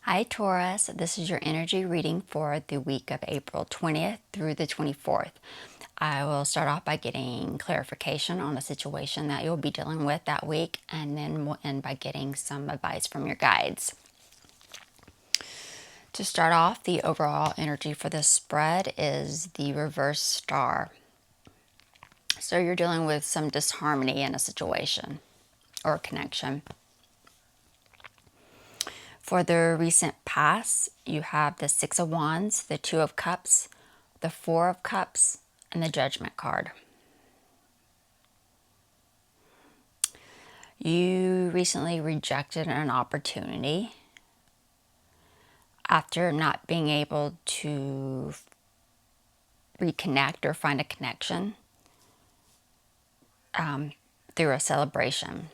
Hi Taurus, this is your energy reading for the week of April 20th through the 24th. I will start off by getting clarification on a situation that you'll be dealing with that week, and then we'll end by getting some advice from your guides. To start off, the overall energy for this spread is the reverse star. So you're dealing with some disharmony in a situation or connection. For the recent past, you have the Six of Wands, the Two of Cups, the Four of Cups, and the Judgment card. You recently rejected an opportunity after not being able to reconnect or find a connection through a celebration.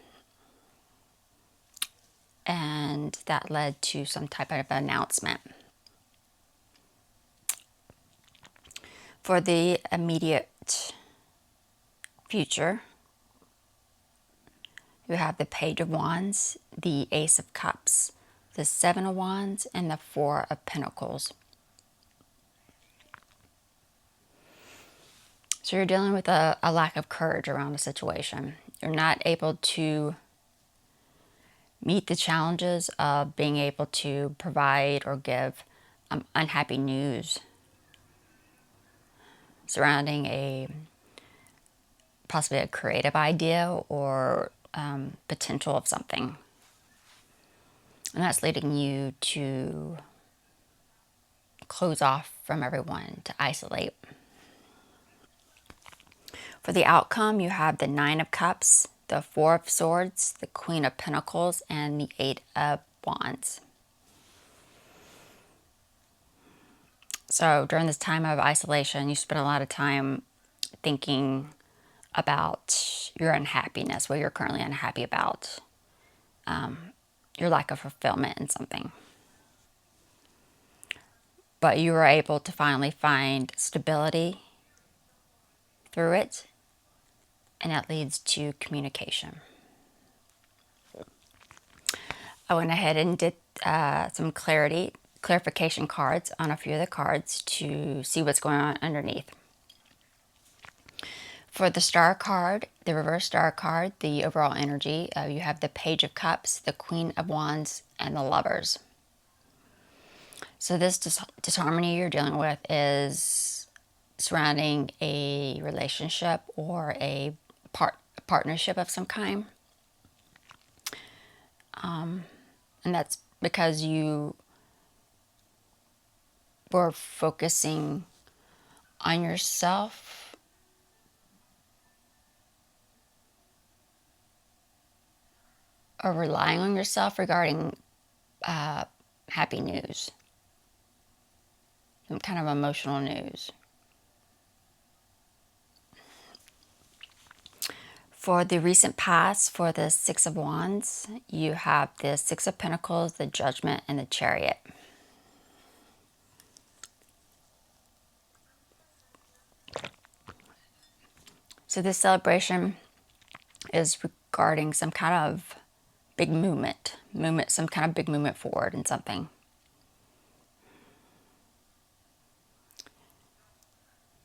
And that led to some type of announcement. For the immediate future, you have the Page of Wands, the Ace of Cups, the Seven of Wands, and the Four of Pentacles. So you're dealing with a lack of courage around a situation. You're not able to meet the challenges of being able to provide or give unhappy news surrounding possibly a creative idea or potential of something. And that's leading you to close off from everyone, to isolate. For the outcome, you have the Nine of Cups, the Four of Swords, the Queen of Pentacles, and the Eight of Wands. So during this time of isolation, you spend a lot of time thinking about your unhappiness, what you're currently unhappy about, your lack of fulfillment in something. But you were able to finally find stability through it, and that leads to communication. I went ahead and did some clarification cards on a few of the cards to see what's going on underneath. For the star card, the reverse star card, the overall energy, you have the Page of Cups, the Queen of Wands, and the Lovers. So this disharmony you're dealing with is surrounding a relationship or a partnership of some kind. And that's because you were focusing on yourself or relying on yourself regarding happy news, some kind of emotional news. For the recent past, for the Six of Wands, you have the Six of Pentacles, the Judgment, and the Chariot. So this celebration is regarding some kind of big movement, some kind of big movement forward in something.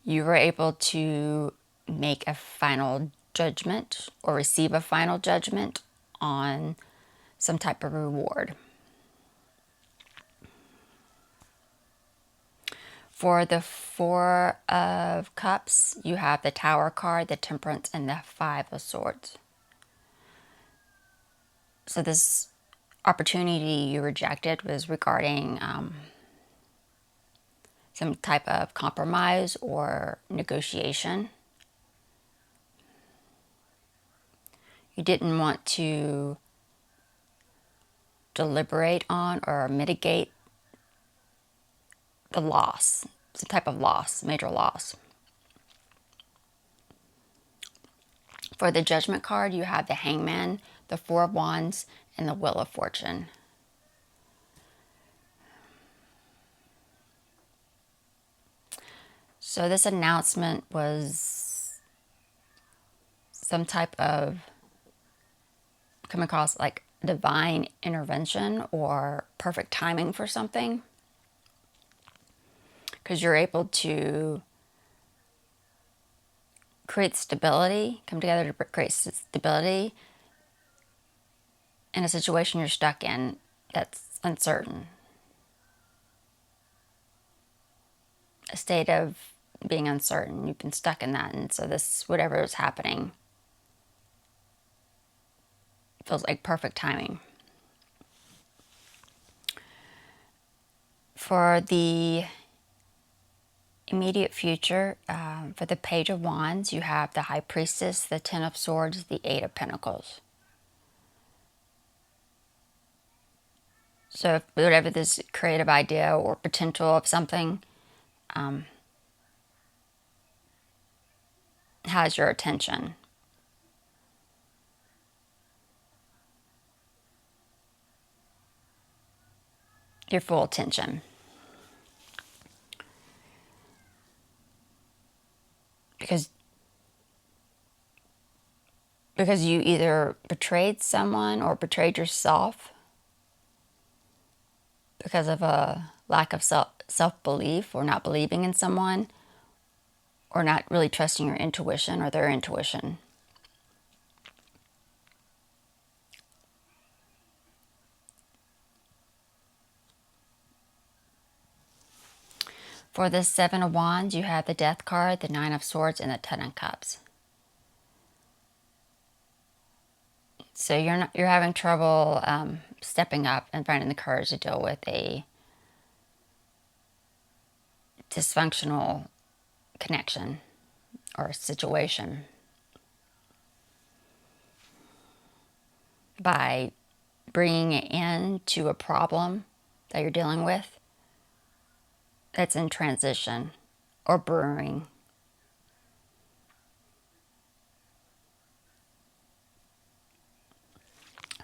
You were able to make a final judgment or receive a final judgment on some type of reward. For the Four of Cups, you have the Tower card, the Temperance, and the Five of Swords. So this opportunity you rejected was regarding some type of compromise or negotiation. You didn't want to deliberate on or mitigate the loss, some type of loss, major loss. For the Judgment card, you have the Hangman, the Four of Wands, and the Wheel of Fortune. So this announcement was some type of, come across like divine intervention or perfect timing for something, because you're able to create stability, come together to create stability in a situation you're stuck in that's uncertain. A state of being uncertain. You've been stuck in that, and so this, whatever is happening, feels like perfect timing. For the immediate future, for the Page of Wands, you have the High Priestess, the Ten of Swords, the Eight of Pentacles. So if whatever this creative idea or potential of something has your attention, your full attention. Because you either betrayed someone or betrayed yourself because of a lack of self-belief, or not believing in someone, or not really trusting your intuition or their intuition. For the Seven of Wands, you have the Death card, the Nine of Swords, and the Ten of Cups. So you're having trouble stepping up and finding the courage to deal with a dysfunctional connection or situation by bringing it into a problem that you're dealing with that's in transition or brewing.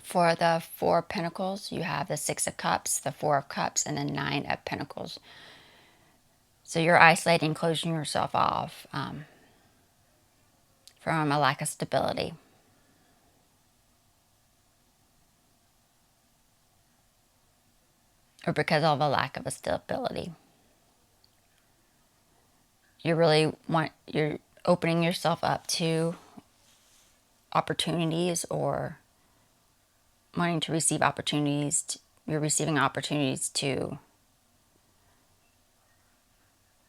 For the Four of Pentacles, you have the Six of Cups, the Four of Cups, and the Nine of Pentacles. So you're isolating, closing yourself off from a lack of stability. Or because of a lack of a stability. You're opening yourself up to opportunities, or wanting to receive opportunities. You're receiving opportunities to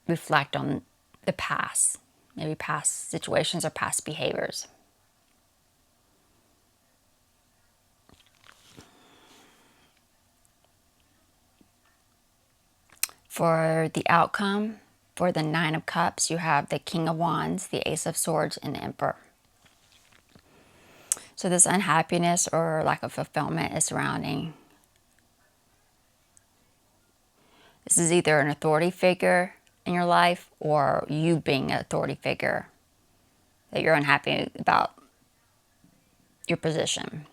reflect on the past, maybe past situations or past behaviors. For the outcome, for the Nine of Cups, you have the King of Wands, the Ace of Swords, and the Emperor. So this unhappiness or lack of fulfillment is surrounding. This is either an authority figure in your life, or you being an authority figure that you're unhappy about your position.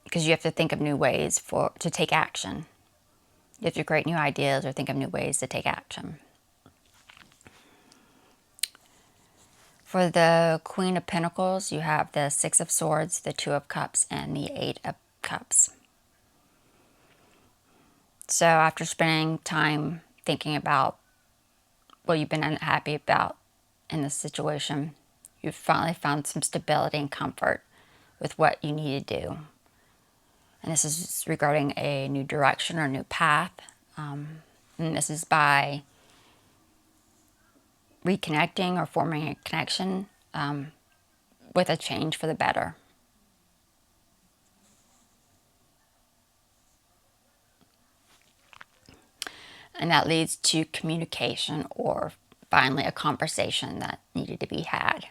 Because you have to think of new ways to take action. You have to create new ideas or think of new ways to take action. For the Queen of Pentacles, you have the Six of Swords, the Two of Cups, and the Eight of Cups. So after spending time thinking about what you've been unhappy about in this situation, you've finally found some stability and comfort with what you need to do. And this is regarding a new direction or a new path. And this is by reconnecting or forming a connection with a change for the better. And that leads to communication, or finally a conversation that needed to be had.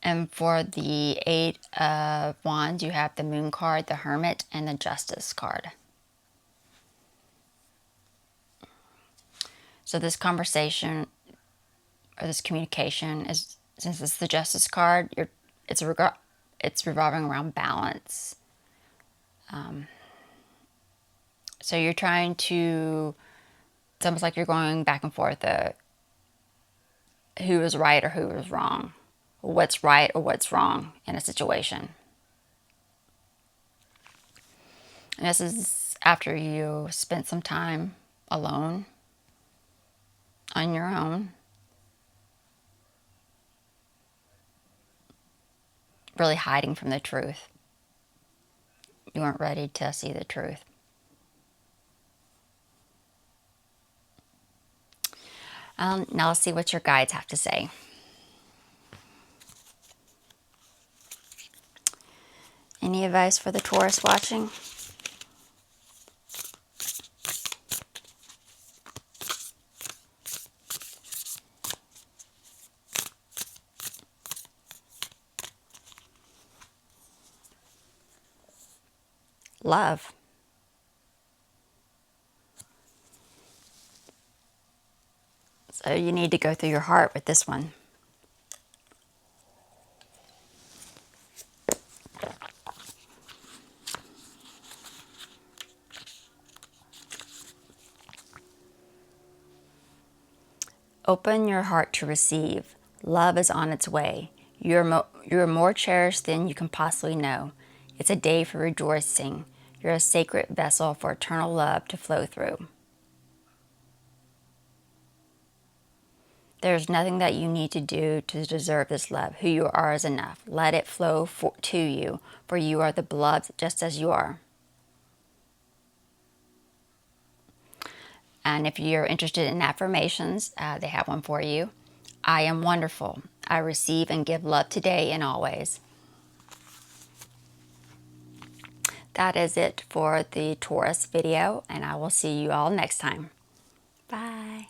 And for the Eight of Wands, you have the Moon card, the Hermit, and the Justice card. So this conversation or this communication is, since it's the Justice card, it's revolving around balance. So you're trying to, it's almost like you're going back and forth who is right or who is wrong, what's right or what's wrong in a situation. And this is after you spent some time alone, on your own, really hiding from the truth. You weren't ready to see the truth. Now let's see what your guides have to say. Any advice for the Taurus watching? Love. So you need to go through your heart with this one. Open your heart to receive. Love is on its way. You're more cherished than you can possibly know. It's a day for rejoicing. You're a sacred vessel for eternal love to flow through. There's nothing that you need to do to deserve this love. Who you are is enough. Let it flow to you, for you are the beloved just as you are. And if you're interested in affirmations, they have one for you. I am wonderful. I receive and give love today and always. That is it for the Taurus video, and I will see you all next time. Bye.